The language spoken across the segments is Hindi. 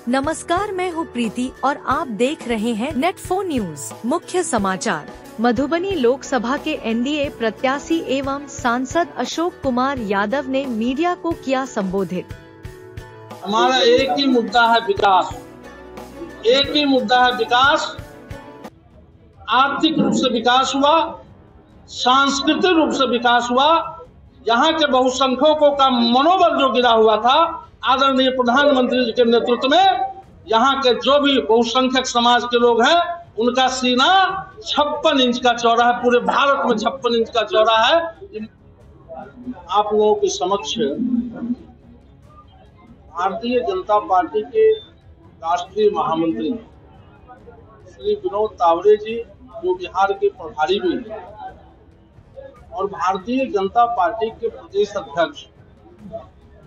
नमस्कार, मैं हूँ प्रीति और आप देख रहे हैं नेट4 न्यूज। मुख्य समाचार। मधुबनी लोकसभा के एनडीए प्रत्याशी एवं सांसद अशोक कुमार यादव ने मीडिया को किया संबोधित। हमारा एक ही मुद्दा है विकास, एक ही मुद्दा है विकास। आर्थिक रूप से विकास हुआ, सांस्कृतिक रूप से विकास हुआ। यहाँ के बहुसंख्यकों का मनोबल जो गिरा हुआ था, आदरणीय प्रधानमंत्री जी के नेतृत्व में यहाँ के जो भी बहुसंख्यक समाज के लोग हैं, उनका सीना 56 इंच का चौड़ा है। पूरे भारत में 56 इंच का चौड़ा है। आप लोगों के समक्ष भारतीय जनता पार्टी के राष्ट्रीय महामंत्री श्री विनोद तावड़े जी, जो बिहार के प्रभारी भी हैं, और भारतीय जनता पार्टी के प्रदेश अध्यक्ष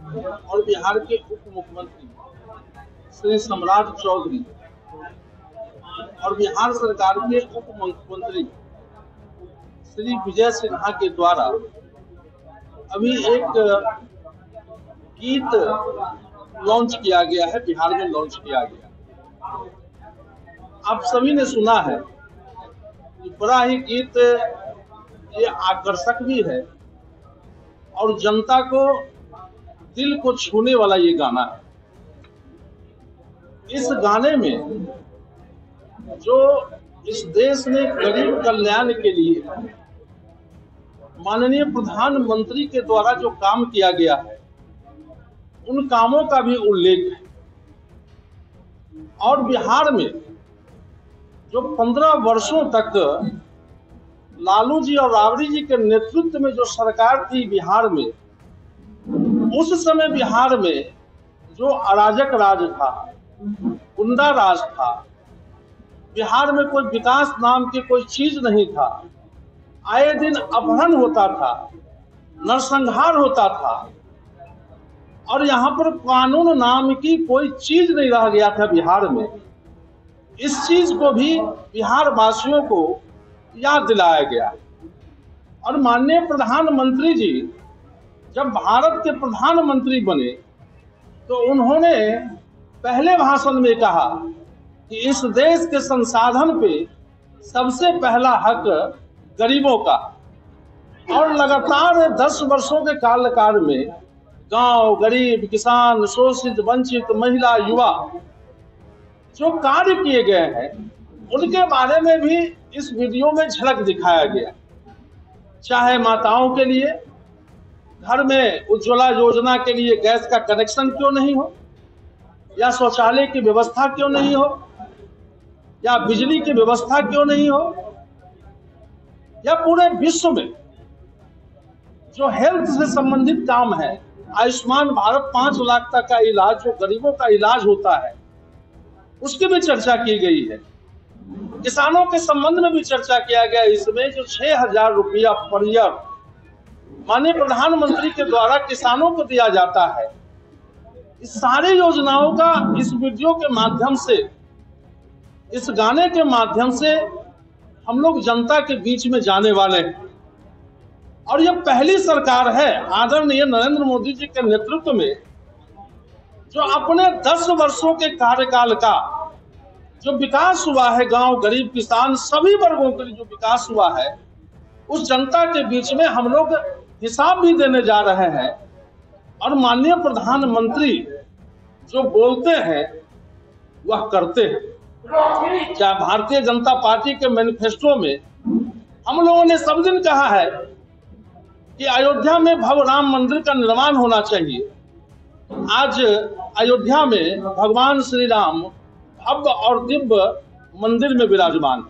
और बिहार के उप मुख्यमंत्री श्री सम्राट चौधरी और बिहार सरकार के उप मुख्यमंत्री श्री विजय सिन्हा के द्वारा अभी एक गीत लॉन्च किया गया है, बिहार में लॉन्च किया गया। आप सभी ने सुना है, बड़ा ही गीत ये आकर्षक भी है और जनता को दिल को छूने वाला ये गाना है। इस गाने में जो इस देश में गरीब कल्याण के लिए माननीय प्रधानमंत्री के द्वारा जो काम किया गया है, उन कामों का भी उल्लेख है। और बिहार में जो 15 वर्षों तक लालू जी और राबड़ी जी के नेतृत्व में जो सरकार थी बिहार में, उस समय बिहार में जो अराजक राज था, गुंडा राज था, बिहार में कोई विकास नाम की कोई चीज नहीं था। आए दिन अपहरण होता था, नरसंहार होता था और यहाँ पर कानून नाम की कोई चीज नहीं रह गया था बिहार में। इस चीज को भी बिहार वासियों को याद दिलाया गया। और माननीय प्रधानमंत्री जी जब भारत के प्रधानमंत्री बने तो उन्होंने पहले भाषण में कहा कि इस देश के संसाधन पे सबसे पहला हक गरीबों का। और लगातार 10 वर्षों के कार्यकाल में गांव, गरीब, किसान, शोषित, वंचित, महिला, युवा जो कार्य किए गए हैं, उनके बारे में भी इस वीडियो में झलक दिखाया गया। चाहे माताओं के लिए घर में उज्ज्वला योजना के लिए गैस का कनेक्शन क्यों नहीं हो, या शौचालय की व्यवस्था क्यों नहीं हो, या बिजली की व्यवस्था क्यों नहीं हो, या पूरे विश्व में जो हेल्थ से संबंधित काम है, आयुष्मान भारत 5 लाख तक का इलाज जो गरीबों का इलाज होता है, उसकी भी चर्चा की गई है। किसानों के संबंध में भी चर्चा किया गया। इसमें जो 6,000 रुपया पर ईयर माननीय प्रधानमंत्री के द्वारा किसानों को दिया जाता है, इस सारी योजनाओं का इस वीडियो के माध्यम से, इस गाने के माध्यम से हम लोग जनता के बीच में जाने वाले हैं। और यह पहली सरकार है आदरणीय नरेंद्र मोदी जी के नेतृत्व में जो अपने 10 वर्षों के कार्यकाल का जो विकास हुआ है, गांव, गरीब, किसान, सभी वर्गों के लिए जो विकास हुआ है, उस जनता के बीच में हम लोग हिसाब भी देने जा रहे हैं। और माननीय प्रधानमंत्री जो बोलते हैं वह करते हैं। क्या भारतीय जनता पार्टी के मैनिफेस्टो में हम लोगों ने सब दिन कहा है कि अयोध्या में भव्य राम मंदिर का निर्माण होना चाहिए। आज अयोध्या में भगवान श्री राम भव्य और दिव्य मंदिर में विराजमान।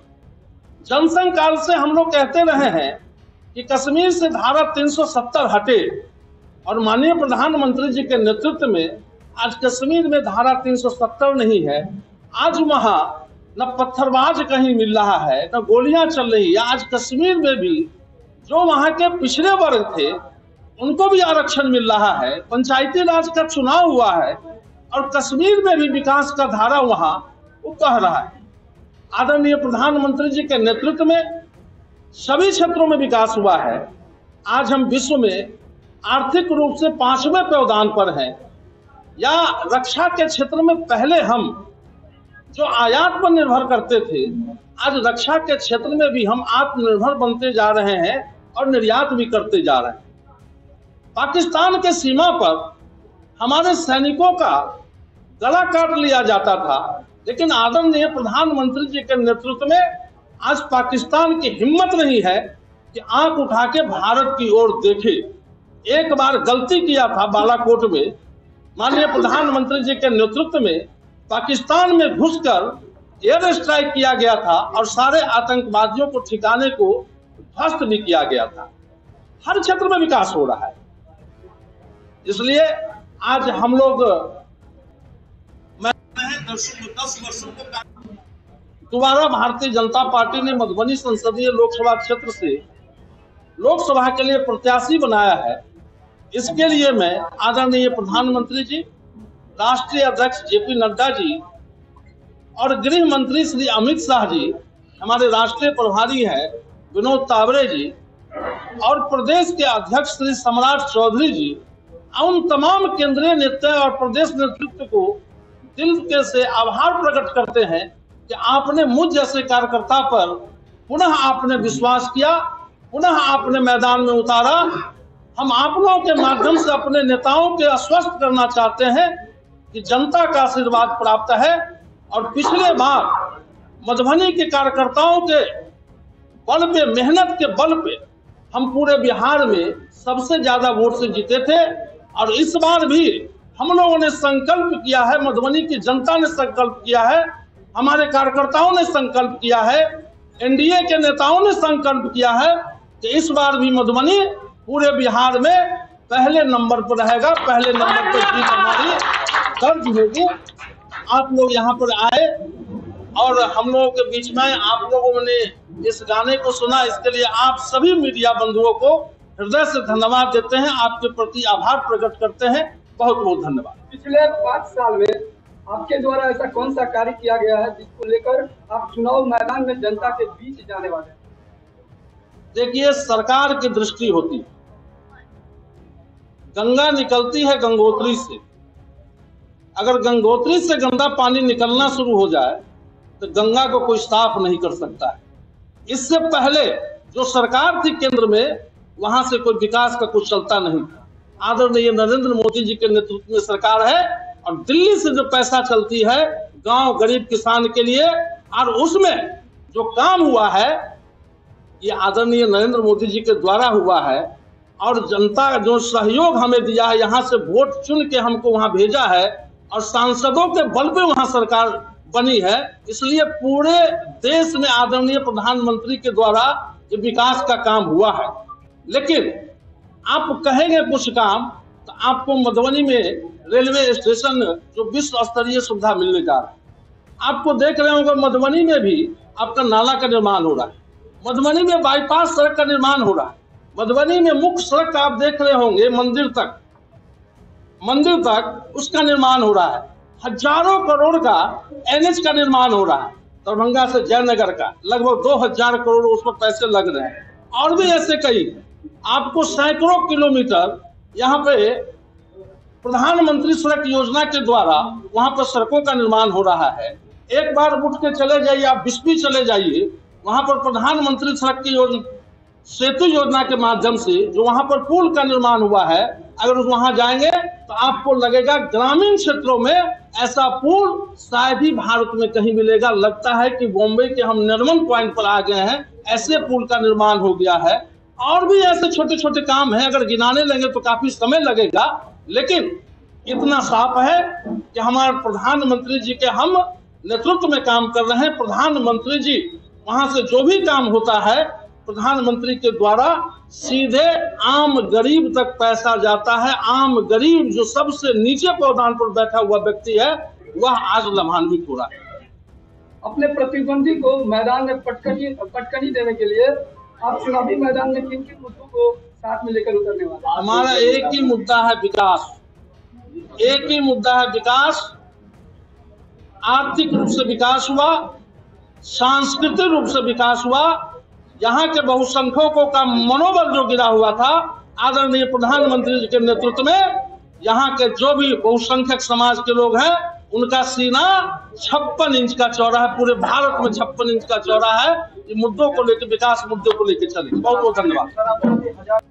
जनसंघ काल से हम लोग कहते रहे हैं कि कश्मीर से धारा 370 हटे, और माननीय प्रधानमंत्री जी के नेतृत्व में आज कश्मीर में धारा 370 नहीं है। आज वहां न पत्थरबाज कहीं मिल रहा है, न गोलियां चल रही है। आज कश्मीर में भी जो वहां के पिछड़े वर्ग थे, उनको भी आरक्षण मिल रहा है। पंचायती राज का चुनाव हुआ है और कश्मीर में भी विकास का धारा वहां बह रहा है। आदरणीय प्रधानमंत्री जी के नेतृत्व में सभी क्षेत्रों में विकास हुआ है। आज हम विश्व में आर्थिक रूप से 5वें पायदान पर हैं। या रक्षा के क्षेत्र में पहले हम जो आयात पर निर्भर करते थे, आज रक्षा के क्षेत्र में भी हम आत्मनिर्भर बनते जा रहे हैं और निर्यात भी करते जा रहे हैं। पाकिस्तान के सीमा पर हमारे सैनिकों का गला काट लिया जाता था, लेकिन आदरणीय प्रधानमंत्री जी के नेतृत्व में आज पाकिस्तान की हिम्मत नहीं है कि आंख उठा के भारत की ओर देखे। एक बार गलती किया था बालाकोट में, माननीय प्रधानमंत्री जी के नेतृत्व में पाकिस्तान में घुसकर एयर स्ट्राइक किया गया था और सारे आतंकवादियों को ठिकाने को ध्वस्त भी किया गया था। हर क्षेत्र में विकास हो रहा है, इसलिए आज हम लोग 10 वर्षों को दोबारा भारतीय जनता पार्टी ने मधुबनी संसदीय लोकसभा क्षेत्र से लोकसभा के लिए प्रत्याशी बनाया है। इसके लिए मैं आदरणीय प्रधानमंत्री जी, राष्ट्रीय अध्यक्ष जेपी नड्डा जी और गृह मंत्री श्री अमित शाह जी, हमारे राष्ट्रीय प्रभारी हैं विनोद तावरे जी और प्रदेश के अध्यक्ष श्री सम्राट चौधरी जी, उन तमाम केंद्रीय नेता और प्रदेश नेतृत्व को दिल के से आभार प्रकट करते हैं कि आपने मुझ जैसे कार्यकर्ता पर पुनः आपने विश्वास किया, पुनः आपने मैदान में उतारा। हम आप लोगों के माध्यम से अपने नेताओं के आश्वस्त करना चाहते हैं कि जनता का आशीर्वाद प्राप्त है और पिछले बार मधुबनी के कार्यकर्ताओं के बल पे, मेहनत के बल पे हम पूरे बिहार में सबसे ज्यादा वोट से जीते थे और इस बार भी हम लोगों ने संकल्प किया है, मधुबनी की जनता ने संकल्प किया है, हमारे कार्यकर्ताओं ने संकल्प किया है, एनडीए के नेताओं ने संकल्प किया है कि इस बार भी मधुबनी पूरे बिहार में पहले नंबर पर रहेगा, पहले नंबर पर जीत हमारी दर्ज होगी। आप लोग यहाँ पर आए और हम लोगों के बीच में आप लोगों ने इस गाने को सुना, इसके लिए आप सभी मीडिया बंधुओं को हृदय से धन्यवाद देते हैं, आपके प्रति आभार प्रकट करते हैं। बहुत बहुत धन्यवाद। पिछले 5 साल में आपके द्वारा ऐसा कौन सा कार्य किया गया है जिसको लेकर आप चुनाव मैदान में जनता के बीच जाने वाले हैं? देखिए, सरकार की दृष्टि होती है, गंगा निकलती है गंगोत्री से, अगर गंगोत्री से गंदा पानी निकलना शुरू हो जाए तो गंगा को कोई साफ नहीं कर सकता है। इससे पहले जो सरकार थी केंद्र में, वहां से कोई विकास का कुछ चलता नहीं था। आदरणीय नरेंद्र मोदी जी के नेतृत्व में सरकार है और दिल्ली से जो पैसा चलती है गांव गरीब किसान के लिए, और उसमें जो काम हुआ है ये आदरणीय नरेंद्र मोदी जी के द्वारा हुआ है और जनता का जो सहयोग हमें दिया है, यहाँ से वोट चुन के हमको वहां भेजा है और सांसदों के बल पे वहां सरकार बनी है, इसलिए पूरे देश में आदरणीय प्रधानमंत्री के द्वारा ये विकास का काम हुआ है। लेकिन आप कहेंगे कुछ काम तो आपको मधुबनी में रेलवे स्टेशन जो विश्व स्तरीय सुविधा मिलने जा रहा है। आपको देख रहे होंगे मधुबनी में भी आपका नाला का निर्माण हो रहा है, मधुबनी में बाईपास सड़क का निर्माण हो रहा है, मधुबनी में मुख्य सड़क का आप देख रहे होंगे मंदिर तक उसका निर्माण हो रहा है। हजारों करोड़ का एनएच का निर्माण हो रहा है, दरभंगा से जयनगर का लगभग 2000 करोड़ उस पर पैसे लग रहे हैं। और भी ऐसे कई आपको सैकड़ों किलोमीटर यहाँ पे प्रधानमंत्री सड़क योजना के द्वारा वहां पर सड़कों का निर्माण हो रहा है। एक बार उठ के चले जाइए, आप बिस्फी चले जाइए, वहां पर प्रधानमंत्री सड़क की सेतु योजना के माध्यम से जो वहां पर पुल का निर्माण हुआ है, अगर वहां जाएंगे तो आपको लगेगा ग्रामीण क्षेत्रों में ऐसा पुल शायद ही भारत में कहीं मिलेगा। लगता है कि बॉम्बे के हम नरमन पॉइंट पर आ गए हैं, ऐसे पुल का निर्माण हो गया है। और भी ऐसे छोटे छोटे काम हैं, अगर गिनाने लगे तो काफी समय लगेगा, लेकिन इतना साफ है कि हमारे प्रधानमंत्री जी के हम नेतृत्व में काम कर रहे हैं। प्रधानमंत्री जी वहां से जो भी काम होता है प्रधानमंत्री के द्वारा सीधे आम गरीब तक पैसा जाता है। आम गरीब जो सबसे नीचे पावदान पर बैठा हुआ व्यक्ति है वह आज लाभान्वित हो रहा है। अपने प्रतिद्वंदी को मैदान में पटकनी देने के लिए आप चुनावी मैदान में किन किन मुद्दों को साथ में लेकर उतरने वाले? हमारा एक ही मुद्दा है विकास, एक ही मुद्दा है विकास। आर्थिक रूप से विकास हुआ, सांस्कृतिक रूप से विकास हुआ, यहाँ के बहुसंख्यकों का मनोबल जो गिरा हुआ था आदरणीय प्रधानमंत्री जी के नेतृत्व में, यहाँ के जो भी बहुसंख्यक समाज के लोग हैं उनका सीना 56 इंच का चौड़ा है, पूरे भारत में 56 इंच का चौड़ा है। ये मुद्दों को लेकर, विकास मुद्दों को लेकर चलेंगे। बहुत बहुत धन्यवाद।